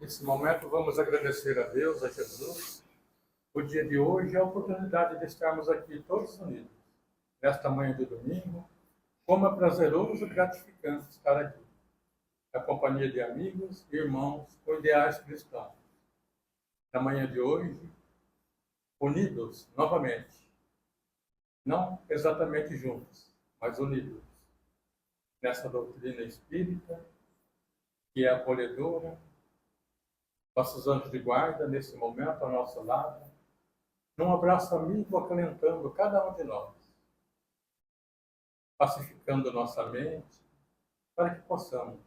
Nesse momento, vamos agradecer a Deus, a Jesus, o dia de hoje e a oportunidade de estarmos aqui todos unidos, nesta manhã de domingo. Como é prazeroso e gratificante estar aqui, na companhia de amigos e irmãos com ideais cristãos. Na manhã de hoje, unidos novamente, não exatamente juntos, mas unidos, nessa doutrina espírita, que é acolhedora, nossos anjos de guarda, nesse momento, ao nosso lado, num abraço amigo, acalentando cada um de nós, pacificando nossa mente, para que possamos,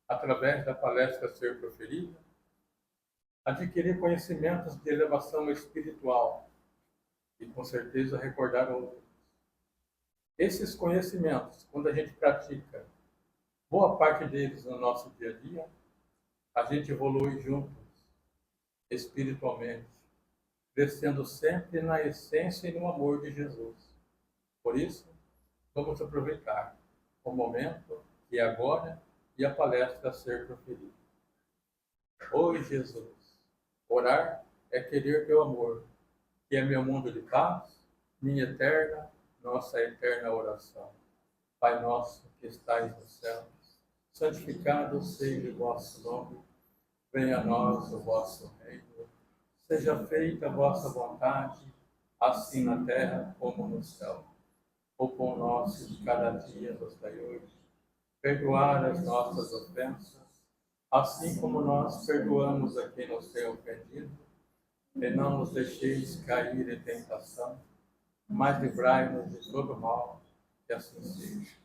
através da palestra a ser proferida, adquirir conhecimentos de elevação espiritual e, com certeza, recordar outros. Esses conhecimentos, quando a gente pratica boa parte deles no nosso dia a dia, a gente evolui juntos, espiritualmente, crescendo sempre na essência e no amor de Jesus. Por isso, vamos aproveitar o momento que é agora e a palestra a ser proferida. Oi, Jesus, orar é querer teu amor, que é meu mundo de paz, minha eterna, nossa eterna oração. Pai nosso que estais no céu, santificado seja o vosso nome, venha a nós o vosso reino, seja feita a vossa vontade, assim na terra como no céu. O pão nosso de cada dia nos dai hoje, perdoar as nossas ofensas, assim como nós perdoamos a quem nos tem ofendido, e não nos deixeis cair em tentação, mas livrai-nos de todo mal, que assim seja.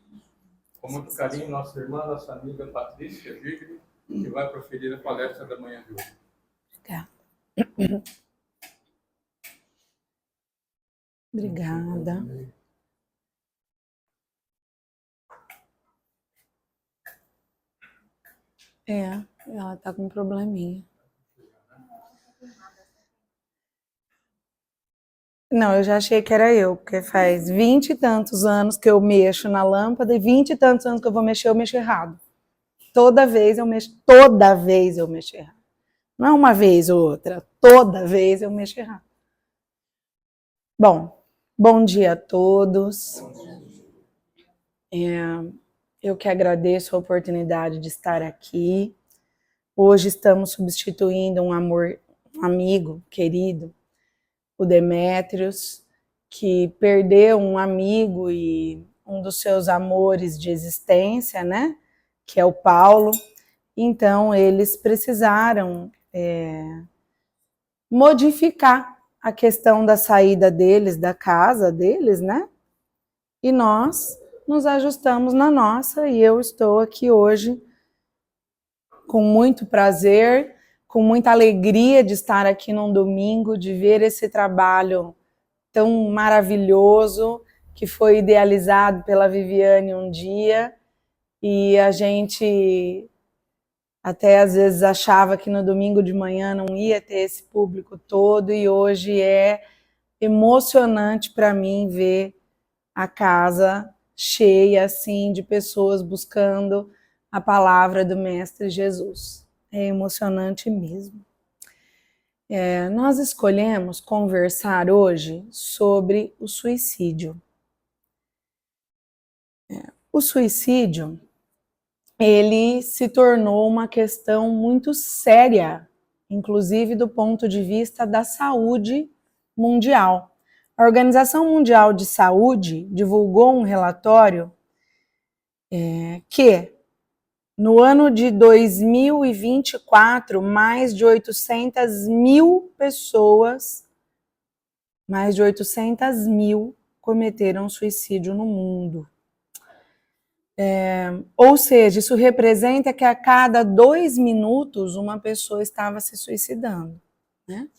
Com muito carinho, nossa irmã, nossa amiga Patrícia Vigre, que vai proferir a palestra da manhã de hoje. Obrigada. Ela tá com um probleminha. Não, eu já achei que era eu, porque faz 20 e tantos anos que eu mexo na lâmpada e 20 e tantos anos que eu mexo errado. Toda vez eu mexo errado. Não é uma vez ou outra, toda vez eu mexo errado. Bom dia a todos. Eu que agradeço a oportunidade de estar aqui. Hoje estamos substituindo um amigo querido, o Demétrios, que perdeu um amigo e um dos seus amores de existência, né? Que é o Paulo. Então, eles precisaram modificar a questão da saída deles, da casa deles, né? E nós nos ajustamos na nossa, e eu estou aqui hoje com muito prazer, com muita alegria de estar aqui num domingo, de ver esse trabalho tão maravilhoso que foi idealizado pela Viviane um dia, e a gente até às vezes achava que no domingo de manhã não ia ter esse público todo, e hoje é emocionante para mim ver a casa cheia assim de pessoas buscando a palavra do Mestre Jesus. É emocionante mesmo. Nós escolhemos conversar hoje sobre o suicídio. O suicídio, ele se tornou uma questão muito séria, inclusive do ponto de vista da saúde mundial. A Organização Mundial de Saúde divulgou um relatório que, no ano de 2024, mais de 800 mil pessoas, cometeram suicídio no mundo. Ou seja, isso representa que a cada 2 minutos uma pessoa estava se suicidando, né?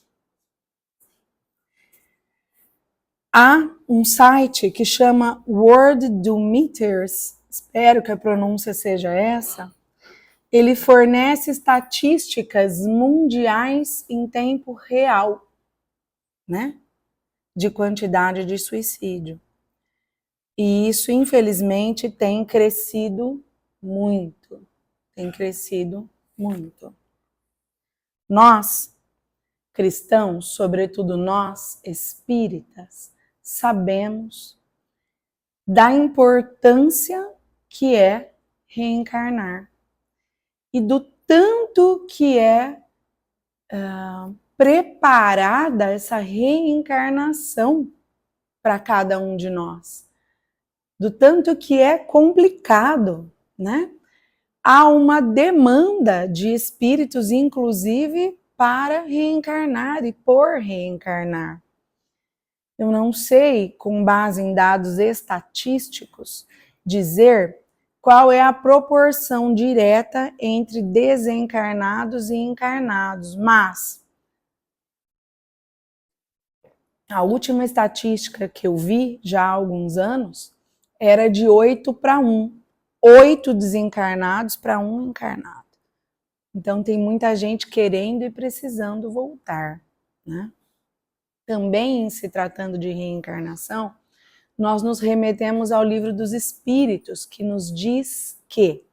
Há um site que chama Worldometers, espero que a pronúncia seja essa. Ele fornece estatísticas mundiais em tempo real, né? De quantidade de suicídio. E isso, infelizmente, tem crescido muito. Nós, cristãos, sobretudo nós, espíritas, sabemos da importância que é reencarnar e do tanto que é preparada essa reencarnação para cada um de nós, do tanto que é complicado, né? Há uma demanda de espíritos, inclusive, para reencarnar e por reencarnar. Eu não sei, com base em dados estatísticos, dizer qual é a proporção direta entre desencarnados e encarnados, mas a última estatística que eu vi, já há alguns anos, era de 8-1. 8 desencarnados para 1 encarnado. Então tem muita gente querendo e precisando voltar, né? Também, se tratando de reencarnação, nós nos remetemos ao Livro dos Espíritos, que nos diz que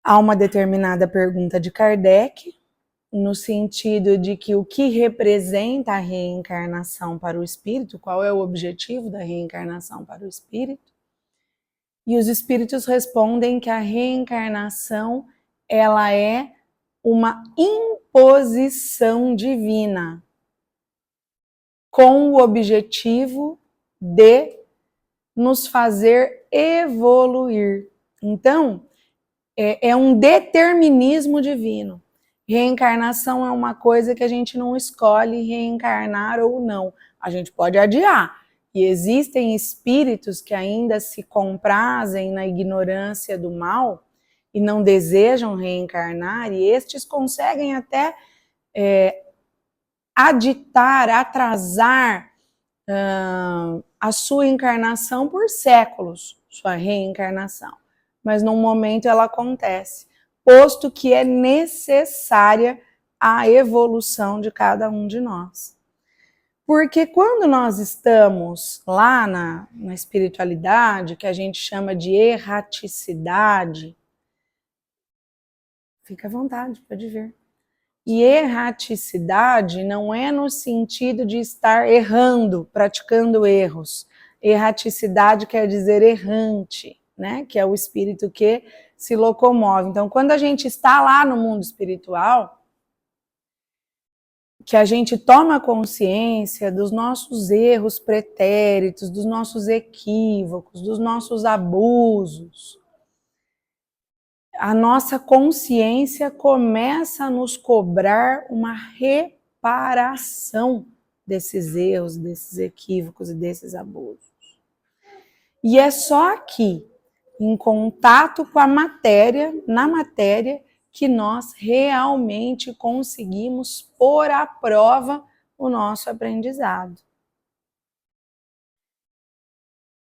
há uma determinada pergunta de Kardec, no sentido de que o que representa a reencarnação para o espírito, qual é o objetivo da reencarnação para o espírito, e os espíritos respondem que a reencarnação ela é uma imposição divina, com o objetivo de nos fazer evoluir. Então, é um determinismo divino. Reencarnação é uma coisa que a gente não escolhe reencarnar ou não. A gente pode adiar. E existem espíritos que ainda se comprazem na ignorância do mal e não desejam reencarnar, e estes conseguem até aditar, atrasar a sua encarnação por séculos, sua reencarnação. Mas num momento ela acontece, posto que é necessária a evolução de cada um de nós. Porque quando nós estamos lá na espiritualidade, que a gente chama de erraticidade, fica à vontade, pode ver. E erraticidade não é no sentido de estar errando, praticando erros. Erraticidade quer dizer errante, né? Que é o espírito que se locomove. Então, quando a gente está lá no mundo espiritual, que a gente toma consciência dos nossos erros pretéritos, dos nossos equívocos, dos nossos abusos, a nossa consciência começa a nos cobrar uma reparação desses erros, desses equívocos e desses abusos. E é só aqui, em contato com a matéria, na matéria, que nós realmente conseguimos pôr à prova o nosso aprendizado.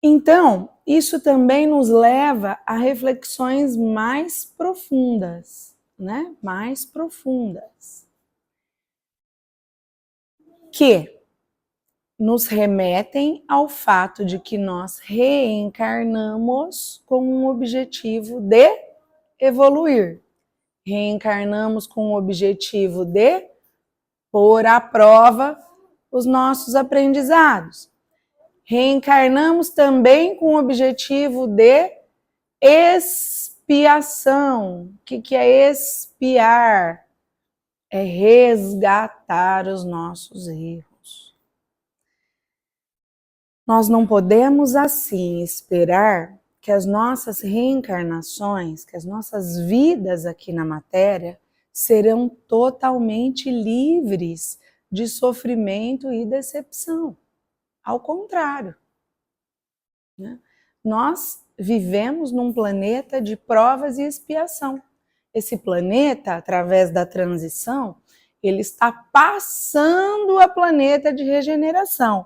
Então, isso também nos leva a reflexões mais profundas, né? Mais profundas. Que nos remetem ao fato de que nós reencarnamos com um objetivo de evoluir. Reencarnamos com o objetivo de pôr à prova os nossos aprendizados. Reencarnamos também com o objetivo de expiação. O que é expiar? É resgatar os nossos erros. Nós não podemos, assim, esperar que as nossas reencarnações, que as nossas vidas aqui na matéria, serão totalmente livres de sofrimento e decepção. Ao contrário, né? Nós vivemos num planeta de provas e expiação. Esse planeta, através da transição, ele está passando a planeta de regeneração,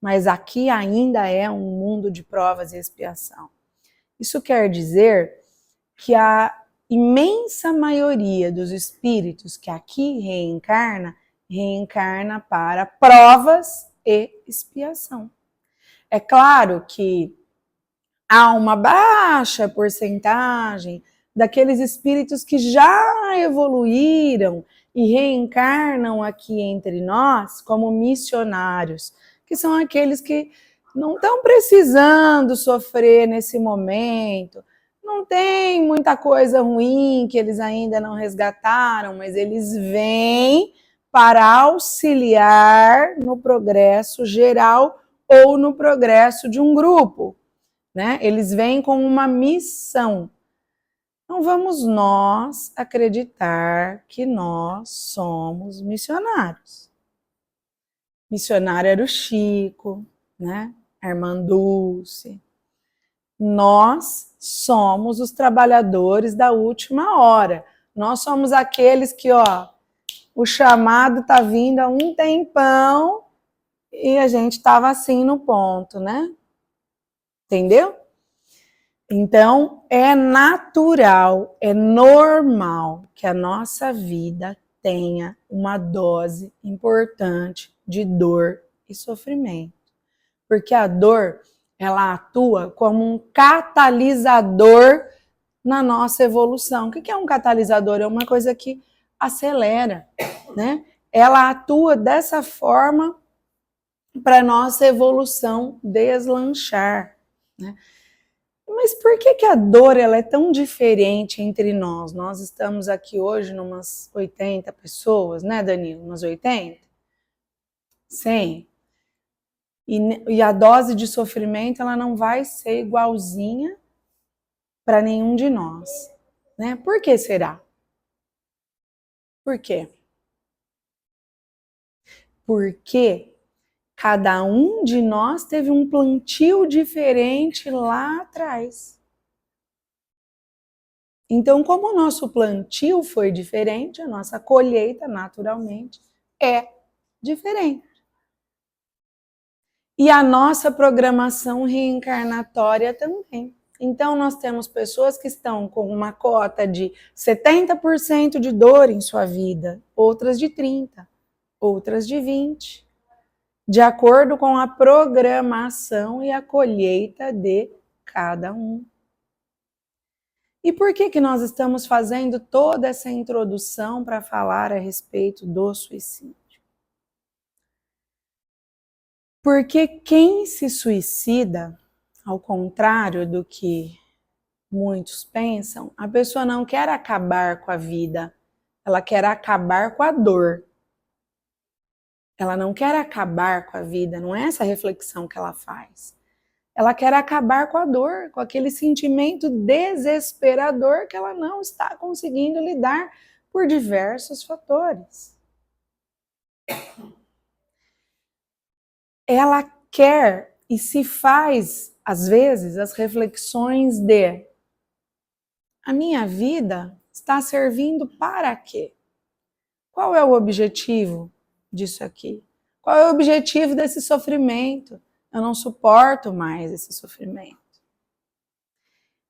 Mas aqui ainda é um mundo de provas e expiação. Isso quer dizer que a imensa maioria dos espíritos que aqui reencarna para provas e expiação. É claro que há uma baixa porcentagem daqueles espíritos que já evoluíram e reencarnam aqui entre nós como missionários, que são aqueles que não estão precisando sofrer nesse momento, não tem muita coisa ruim que eles ainda não resgataram, mas eles vêm para auxiliar no progresso geral ou no progresso de um grupo, né? Eles vêm com uma missão. Não vamos nós acreditar que nós somos missionários. Missionário era o Chico, né? A irmã Dulce. Nós somos os trabalhadores da última hora. Nós somos aqueles que, ó, o chamado tá vindo há um tempão e a gente estava assim no ponto, né? Entendeu? Então, é natural, é normal que a nossa vida tenha uma dose importante de dor e sofrimento. Porque a dor, ela atua como um catalisador na nossa evolução. O que é um catalisador? É uma coisa que acelera, né? Ela atua dessa forma para a nossa evolução deslanchar, né? Mas por que a dor ela é tão diferente entre nós? Nós estamos aqui hoje numas 80 pessoas, né, Danilo? Umas 80? 100? E a dose de sofrimento ela não vai ser igualzinha para nenhum de nós, né? Por que será? Por quê? Porque cada um de nós teve um plantio diferente lá atrás. Então, como o nosso plantio foi diferente, a nossa colheita, naturalmente, é diferente. E a nossa programação reencarnatória também. Então, nós temos pessoas que estão com uma cota de 70% de dor em sua vida, outras de 30%, outras de 20%, de acordo com a programação e a colheita de cada um. E por que nós estamos fazendo toda essa introdução para falar a respeito do suicídio? Porque quem se suicida, ao contrário do que muitos pensam, a pessoa não quer acabar com a vida, ela quer acabar com a dor. Ela não quer acabar com a vida, não é essa reflexão que ela faz. Ela quer acabar com a dor, com aquele sentimento desesperador que ela não está conseguindo lidar por diversos fatores. Ela quer e se faz, às vezes, as reflexões de: a minha vida está servindo para quê? Qual é o objetivo disso aqui? Qual é o objetivo desse sofrimento? Eu não suporto mais esse sofrimento.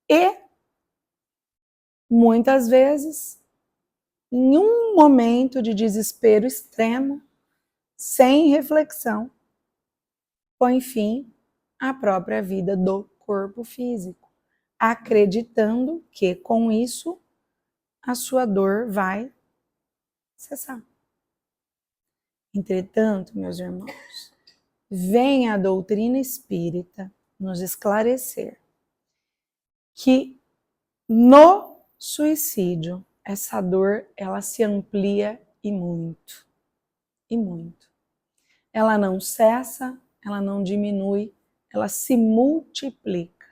E, muitas vezes, em um momento de desespero extremo, sem reflexão, põe fim à própria vida do corpo físico, acreditando que com isso a sua dor vai cessar. Entretanto, meus irmãos, vem a doutrina espírita nos esclarecer que no suicídio essa dor ela se amplia e muito, e muito. Ela não cessa, ela não diminui, ela se multiplica.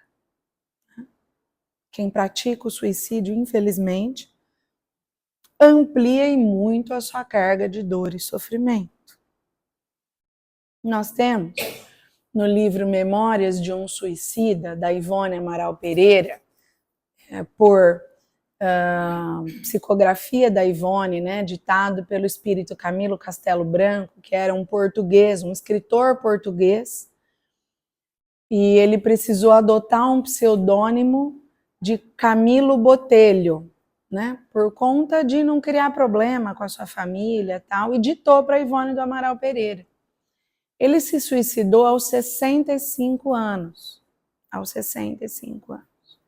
Quem pratica o suicídio, infelizmente, amplia e muito a sua carga de dor e sofrimento. Nós temos no livro Memórias de um Suicida, da Ivone Amaral Pereira, por psicografia da Ivone, né, ditado pelo espírito Camilo Castelo Branco, que era um português, um escritor português, e ele precisou adotar um pseudônimo de Camilo Botelho, né, por conta de não criar problema com a sua família e tal, e ditou para Ivone do Amaral Pereira. Ele se suicidou aos 65 anos. Aos 65 anos.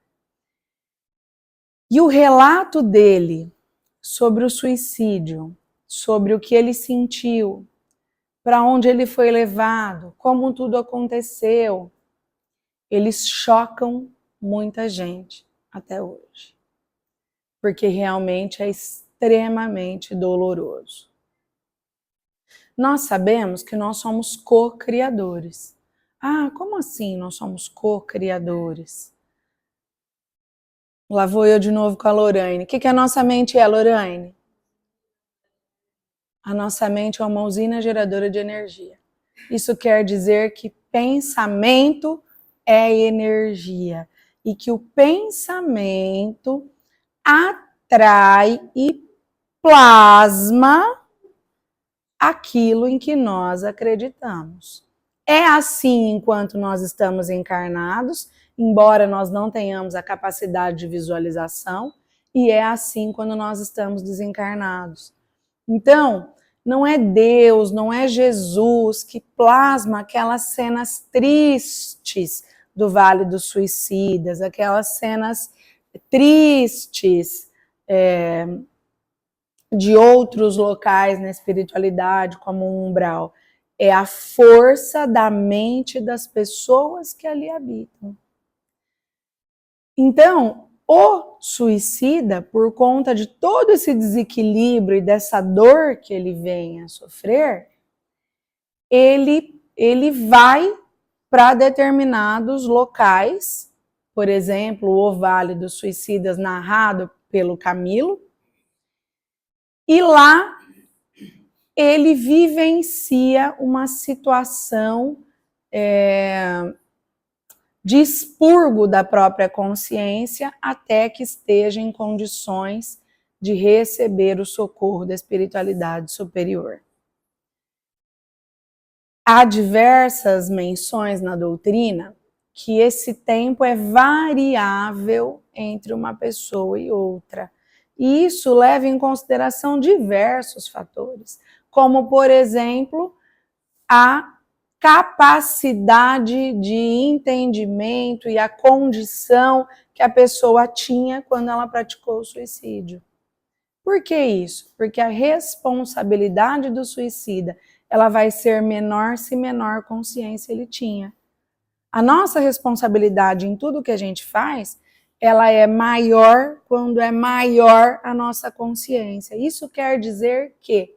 E o relato dele sobre o suicídio, sobre o que ele sentiu, para onde ele foi levado, como tudo aconteceu, eles chocam muita gente até hoje. Porque realmente é extremamente doloroso. Nós sabemos que nós somos co-criadores. Ah, como assim nós somos co-criadores? Lá vou eu de novo com a Lorraine. O que a nossa mente é, Lorraine? A nossa mente é uma usina geradora de energia. Isso quer dizer que pensamento é energia. E que o pensamento atrai e plasma aquilo em que nós acreditamos. É assim enquanto nós estamos encarnados, embora nós não tenhamos a capacidade de visualização, e é assim quando nós estamos desencarnados. Então, não é Deus, não é Jesus que plasma aquelas cenas tristes do Vale dos Suicidas, aquelas cenas tristes de outros locais na espiritualidade, como o umbral. É a força da mente das pessoas que ali habitam. Então, o suicida, por conta de todo esse desequilíbrio e dessa dor que ele vem a sofrer, ele vai para determinados locais, por exemplo, o Vale dos Suicidas, narrado pelo Camilo, e lá ele vivencia uma situação de expurgo da própria consciência até que esteja em condições de receber o socorro da espiritualidade superior. Há diversas menções na doutrina que esse tempo é variável entre uma pessoa e outra. E isso leva em consideração diversos fatores, como, por exemplo, a capacidade de entendimento e a condição que a pessoa tinha quando ela praticou o suicídio. Por que isso? Porque a responsabilidade do suicida, ela vai ser menor se menor consciência ele tinha. A nossa responsabilidade em tudo que a gente faz, ela é maior quando é maior a nossa consciência. Isso quer dizer que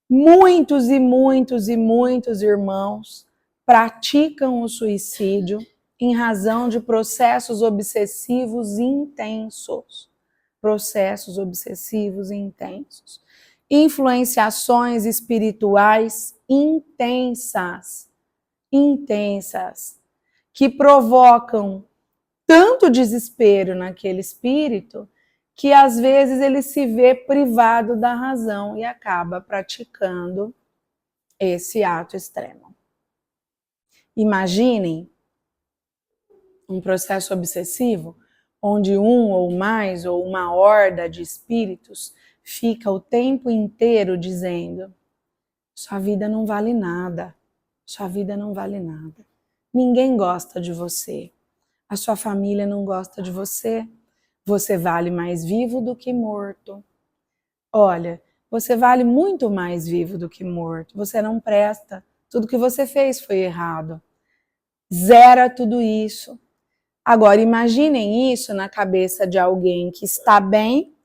muitos e muitos e muitos irmãos praticam o suicídio em razão de processos obsessivos intensos. Processos obsessivos intensos. Influenciações espirituais intensas, que provocam tanto desespero naquele espírito que às vezes ele se vê privado da razão e acaba praticando esse ato extremo. Imaginem um processo obsessivo onde um ou mais ou uma horda de espíritos fica o tempo inteiro dizendo: sua vida não vale nada, sua vida não vale nada. Ninguém gosta de você, a sua família não gosta de você. Você vale mais vivo do que morto. Olha, você vale muito mais vivo do que morto. Você não presta. Tudo que você fez foi errado. Zera tudo isso. Agora, imaginem isso na cabeça de alguém que está bem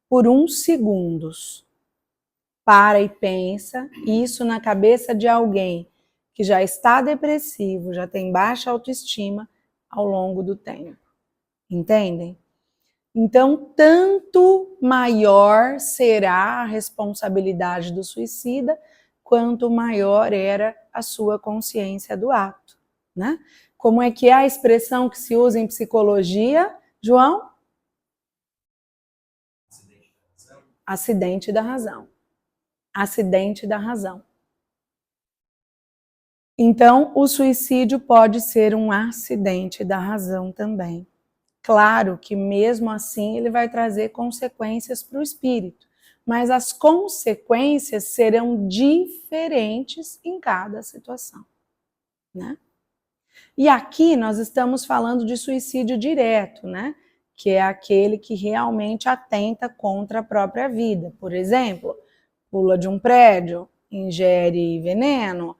por uns segundos. Para e pensa isso na cabeça de alguém que já está depressivo, já tem baixa autoestima ao longo do tempo. Entendem? Então, tanto maior será a responsabilidade do suicida, quanto maior era a sua consciência do ato, né? Como é que é a expressão que se usa em psicologia, João? Acidente da razão. Acidente da razão. Então, o suicídio pode ser um acidente da razão também. Claro que mesmo assim ele vai trazer consequências para o espírito, mas as consequências serão diferentes em cada situação, né? E aqui nós estamos falando de suicídio direto, né? que é aquele que realmente atenta contra a própria vida. Por exemplo, pula de um prédio, ingere veneno,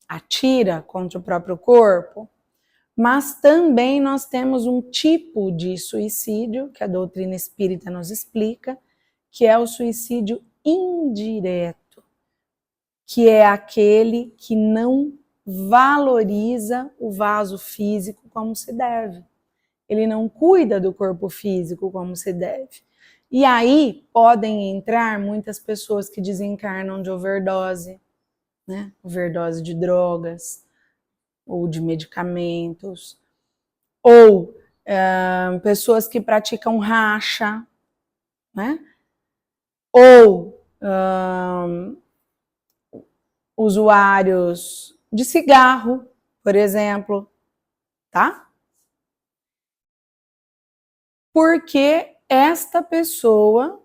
atira contra o próprio corpo. Mas também nós temos um tipo de suicídio, que a doutrina espírita nos explica, que é o suicídio indireto, que é aquele que não valoriza o vaso físico como se deve. Ele não cuida do corpo físico como se deve. E aí podem entrar muitas pessoas que desencarnam de overdose, né? Overdose de drogas, ou de medicamentos, ou pessoas que praticam racha, né? Ou usuários de cigarro, por exemplo, tá? Porque esta pessoa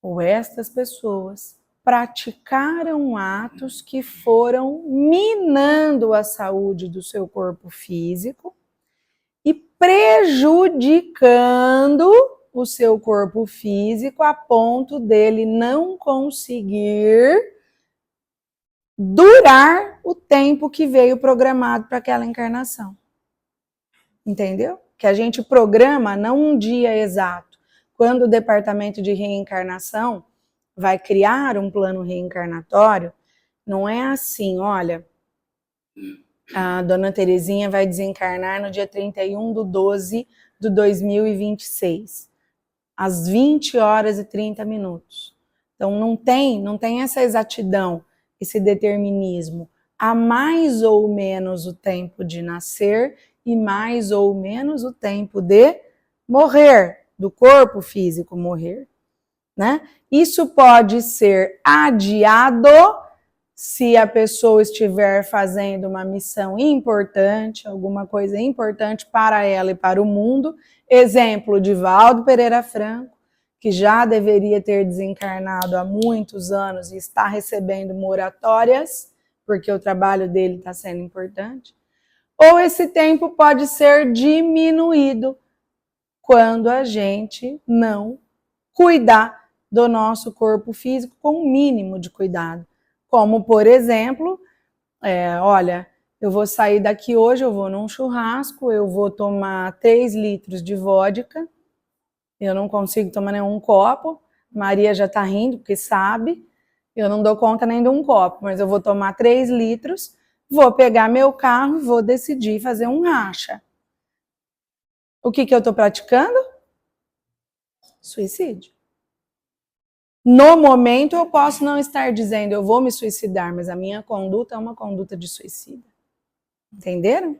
ou estas pessoas praticaram atos que foram minando a saúde do seu corpo físico e prejudicando o seu corpo físico a ponto dele não conseguir durar o tempo que veio programado para aquela encarnação. Entendeu? Que a gente programa não um dia exato. Quando o departamento de reencarnação vai criar um plano reencarnatório, não é assim, olha, a dona Terezinha vai desencarnar no dia 31/12 de 2026, às 20h30. Então não tem essa exatidão, esse determinismo. Há mais ou menos o tempo de nascer e mais ou menos o tempo de morrer, do corpo físico morrer, né? Isso pode ser adiado se a pessoa estiver fazendo uma missão importante, alguma coisa importante para ela e para o mundo. Exemplo, Divaldo Pereira Franco, que já deveria ter desencarnado há muitos anos e está recebendo moratórias, porque o trabalho dele está sendo importante. Ou esse tempo pode ser diminuído quando a gente não cuidar do nosso corpo físico com o mínimo de cuidado. Como, por exemplo, olha, eu vou sair daqui hoje, eu vou num churrasco, eu vou tomar 3 litros de vodka, eu não consigo tomar nenhum copo, Maria já tá rindo porque sabe, eu não dou conta nem de um copo, mas eu vou tomar 3 litros, vou pegar meu carro, vou decidir fazer um racha. O que eu tô praticando? Suicídio. No momento eu posso não estar dizendo eu vou me suicidar, mas a minha conduta é uma conduta de suicida. Entenderam?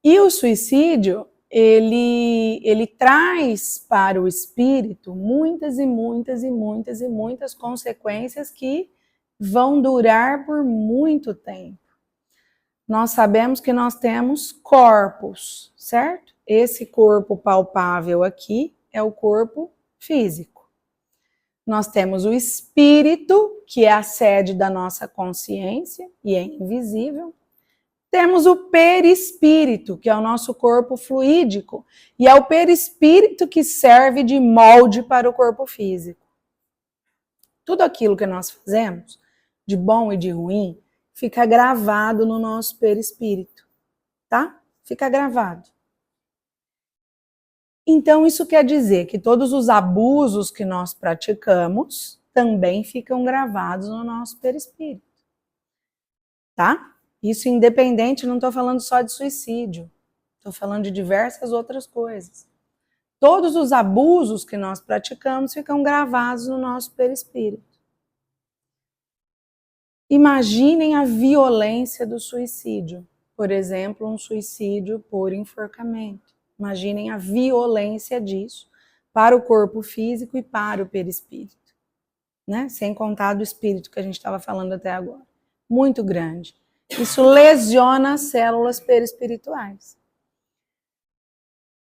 E o suicídio, ele traz para o espírito muitas e muitas e muitas e muitas consequências que vão durar por muito tempo. Nós sabemos que nós temos corpos, certo? Esse corpo palpável aqui é o corpo físico. Nós temos o espírito, que é a sede da nossa consciência e é invisível. Temos o perispírito, que é o nosso corpo fluídico, e é o perispírito que serve de molde para o corpo físico. Tudo aquilo que nós fazemos, de bom e de ruim, fica gravado no nosso perispírito, tá? Fica gravado. Então, isso quer dizer que todos os abusos que nós praticamos também ficam gravados no nosso perispírito, tá? Isso independente, não estou falando só de suicídio, estou falando de diversas outras coisas. Todos os abusos que nós praticamos ficam gravados no nosso perispírito. Imaginem a violência do suicídio, por exemplo, um suicídio por enforcamento. Imaginem a violência disso para o corpo físico e para o perispírito, né? Sem contar do espírito que a gente estava falando até agora. Muito grande. Isso lesiona as células perispirituais.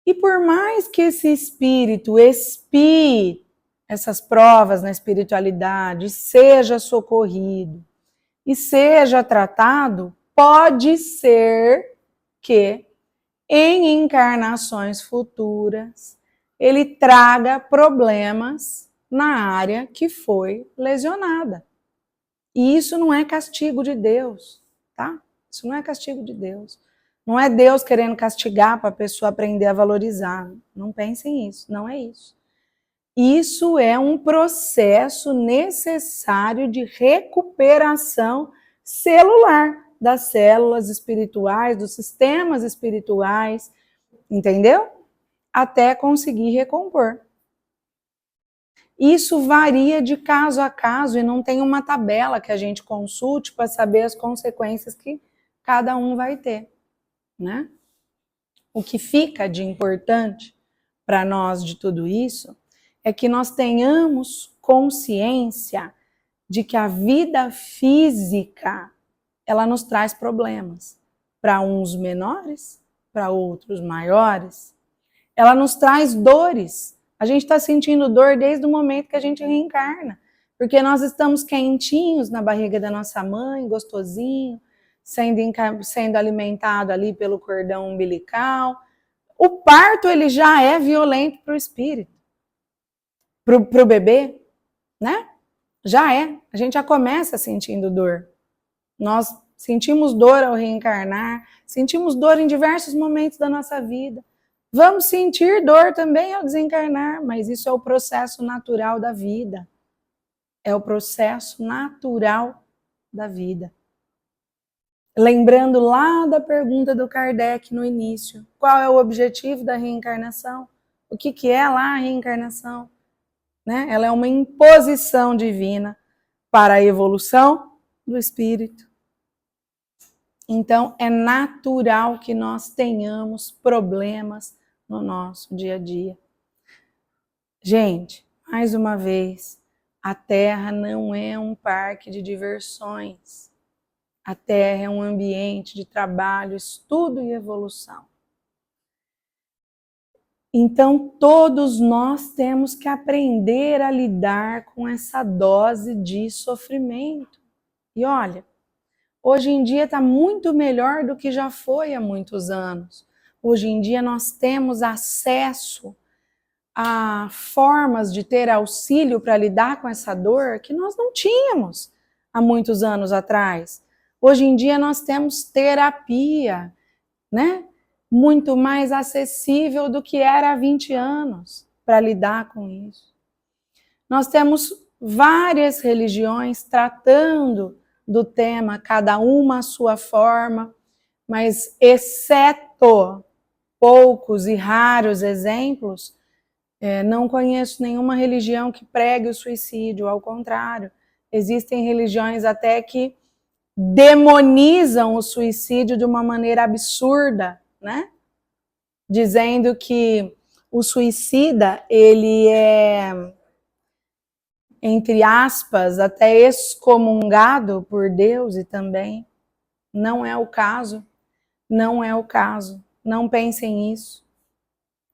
E por mais que esse espírito expie essas provas na espiritualidade, seja socorrido e seja tratado, pode ser que em encarnações futuras ele traga problemas na área que foi lesionada. E isso não é castigo de Deus, tá? Isso não é castigo de Deus. Não é Deus querendo castigar para a pessoa aprender a valorizar. Não pensem isso, não é isso. Isso é um processo necessário de recuperação celular das células espirituais, dos sistemas espirituais, entendeu? Até conseguir recompor. Isso varia de caso a caso e não tem uma tabela que a gente consulte para saber as consequências que cada um vai ter, né? O que fica de importante para nós de tudo isso é que nós tenhamos consciência de que a vida física, ela nos traz problemas, para uns menores, para outros maiores. Ela nos traz dores. A gente está sentindo dor desde o momento que a gente reencarna, porque nós estamos quentinhos na barriga da nossa mãe, gostosinho, sendo alimentado ali pelo cordão umbilical. O parto, ele já é violento para o espírito, para o bebê, né? Já é. A gente já começa sentindo dor. Nós sentimos dor ao reencarnar, sentimos dor em diversos momentos da nossa vida. Vamos sentir dor também ao desencarnar, mas isso é o processo natural da vida. É o processo natural da vida. Lembrando lá da pergunta do Kardec no início, qual é o objetivo da reencarnação? O que é lá a reencarnação? Né? Ela é uma imposição divina para a evolução do espírito. Então, é natural que nós tenhamos problemas no nosso dia a dia. Gente, mais uma vez, a Terra não é um parque de diversões. A Terra é um ambiente de trabalho, estudo e evolução. Então, todos nós temos que aprender a lidar com essa dose de sofrimento. E olha, hoje em dia está muito melhor do que já foi há muitos anos. Hoje em dia nós temos acesso a formas de ter auxílio para lidar com essa dor que nós não tínhamos há muitos anos atrás. Hoje em dia nós temos terapia, né? Muito mais acessível do que era há 20 anos para lidar com isso. Nós temos várias religiões tratando do tema, cada uma à sua forma, mas exceto poucos e raros exemplos, não conheço nenhuma religião que pregue o suicídio, ao contrário, existem religiões até que demonizam o suicídio de uma maneira absurda, né? Dizendo que o suicida, ele é, entre aspas, até excomungado por Deus e também. Não é o caso, não é o caso. Não pensem isso.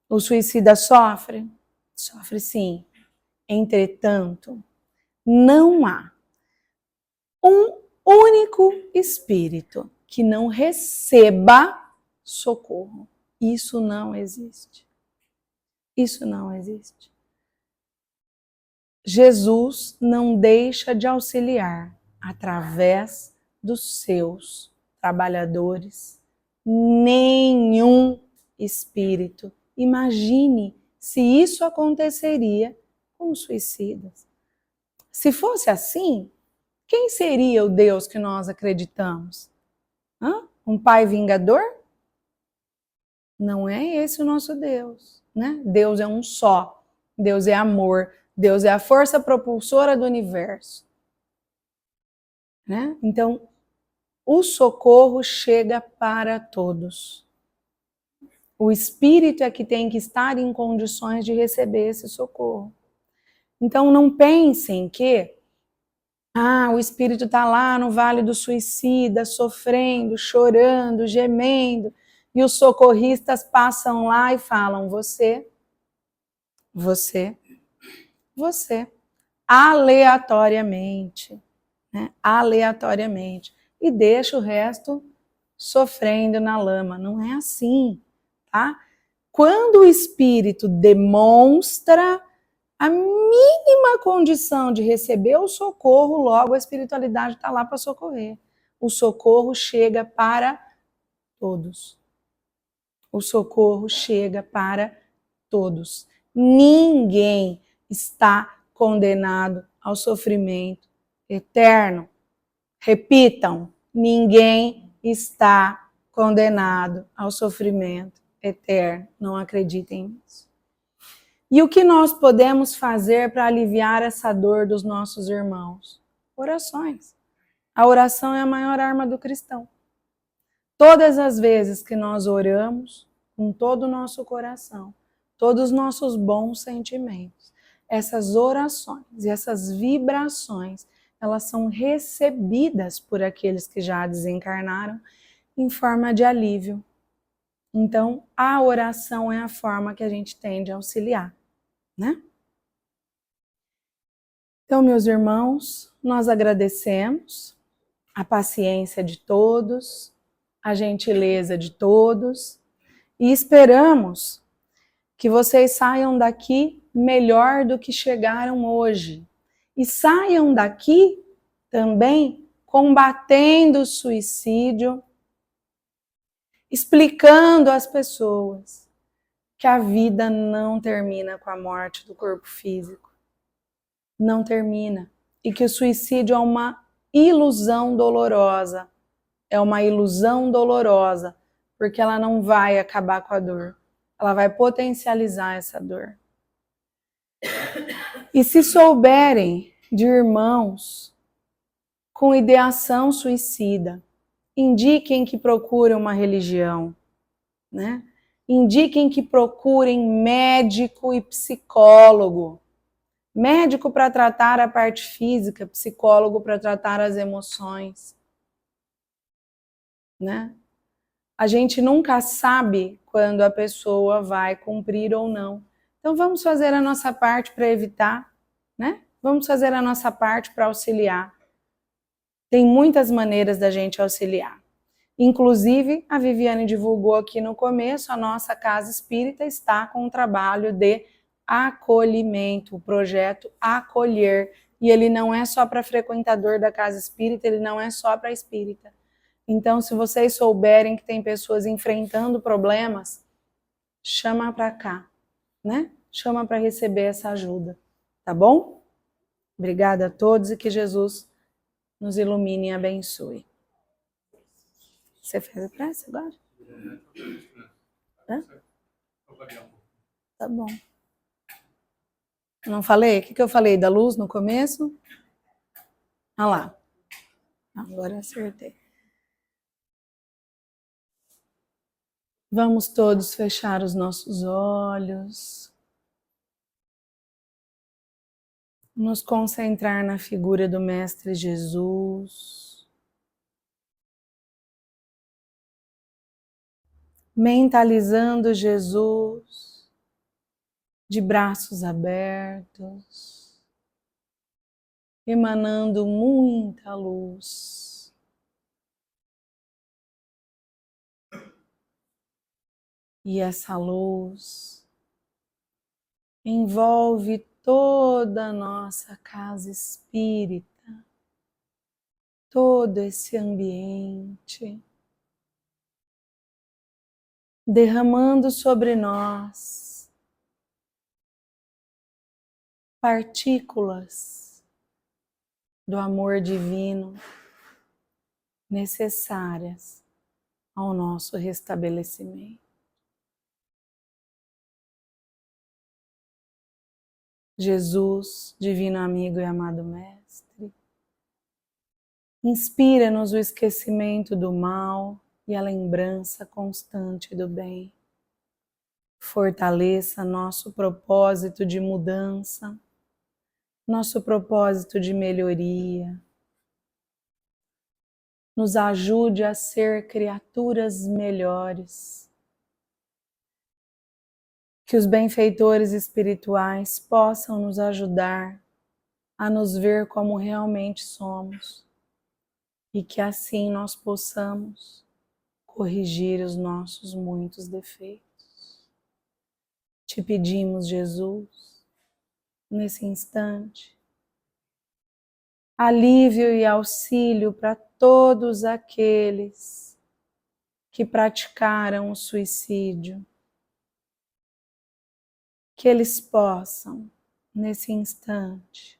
O suicida sofre? Sofre sim. Entretanto, não há um único espírito que não receba socorro. Isso não existe. Isso não existe. Jesus não deixa de auxiliar através dos seus trabalhadores nenhum espírito. Imagine se isso aconteceria com os suicidas. Se fosse assim, quem seria o Deus que nós acreditamos? Um pai vingador? Não é esse o nosso Deus, né? Deus é um só. Deus é amor. Deus é a força propulsora do universo. Né? Então, o socorro chega para todos. O espírito é que tem que estar em condições de receber esse socorro. Então, não pensem que o espírito está lá no Vale do Suicida, sofrendo, chorando, gemendo, e os socorristas passam lá e falam: você, aleatoriamente, né? Aleatoriamente, e deixa o resto sofrendo na lama. Não é assim, tá? Quando o espírito demonstra a mínima condição de receber o socorro, logo a espiritualidade está lá para socorrer. O socorro chega para todos. O socorro chega para todos. Ninguém está condenado ao sofrimento eterno. Repitam, ninguém está condenado ao sofrimento eterno. Não acreditem nisso. E o que nós podemos fazer para aliviar essa dor dos nossos irmãos? Orações. A oração é a maior arma do cristão. Todas as vezes que nós oramos, com todo o nosso coração, todos os nossos bons sentimentos, essas orações e essas vibrações, elas são recebidas por aqueles que já desencarnaram em forma de alívio. Então, a oração é a forma que a gente tem de auxiliar, né? Então, meus irmãos, nós agradecemos a paciência de todos, a gentileza de todos e esperamos que vocês saiam daqui melhor do que chegaram hoje. E saiam daqui também combatendo o suicídio, explicando às pessoas que a vida não termina com a morte do corpo físico. Não termina. E que o suicídio é uma ilusão dolorosa. É uma ilusão dolorosa, porque ela não vai acabar com a dor. Ela vai potencializar essa dor. E se souberem de irmãos com ideação suicida, indiquem que procurem uma religião, né? Indiquem que procurem médico e psicólogo. Médico para tratar a parte física, psicólogo para tratar as emoções, né? A gente nunca sabe quando a pessoa vai cumprir ou não. Então vamos fazer a nossa parte para evitar, né? Vamos fazer a nossa parte para auxiliar. Tem muitas maneiras da gente auxiliar. Inclusive, a Viviane divulgou aqui no começo, a nossa Casa Espírita está com um trabalho de acolhimento, o projeto Acolher. E ele não é só para frequentador da Casa Espírita, ele não é só para espírita. Então, se vocês souberem que tem pessoas enfrentando problemas, chama para cá, né? Chama para receber essa ajuda, tá bom? Obrigada a todos e que Jesus nos ilumine e abençoe. Você fez a prece agora? Hã? Tá bom. Não falei? O que eu falei da luz no começo? Ah lá. Agora acertei. Vamos todos fechar os nossos olhos. Nos concentrar na figura do Mestre Jesus. Mentalizando Jesus de braços abertos, emanando muita luz. E essa luz envolve toda a nossa casa espírita, todo esse ambiente, derramando sobre nós partículas do amor divino necessárias ao nosso restabelecimento. Jesus, divino amigo e amado Mestre, inspira-nos o esquecimento do mal e a lembrança constante do bem. Fortaleça nosso propósito de mudança, nosso propósito de melhoria. Nos ajude a ser criaturas melhores. Que os benfeitores espirituais possam nos ajudar a nos ver como realmente somos e que assim nós possamos corrigir os nossos muitos defeitos. Te pedimos, Jesus, nesse instante, alívio e auxílio para todos aqueles que praticaram o suicídio, que eles possam, nesse instante,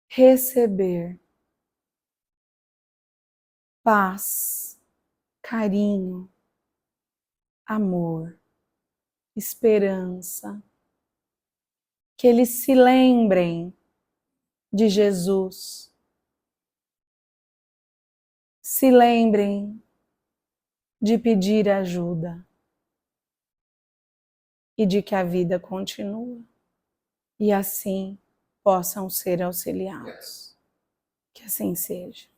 receber paz, carinho, amor, esperança, que eles se lembrem de Jesus, se lembrem de pedir ajuda e de que a vida continua e assim possam ser auxiliados. Que assim seja.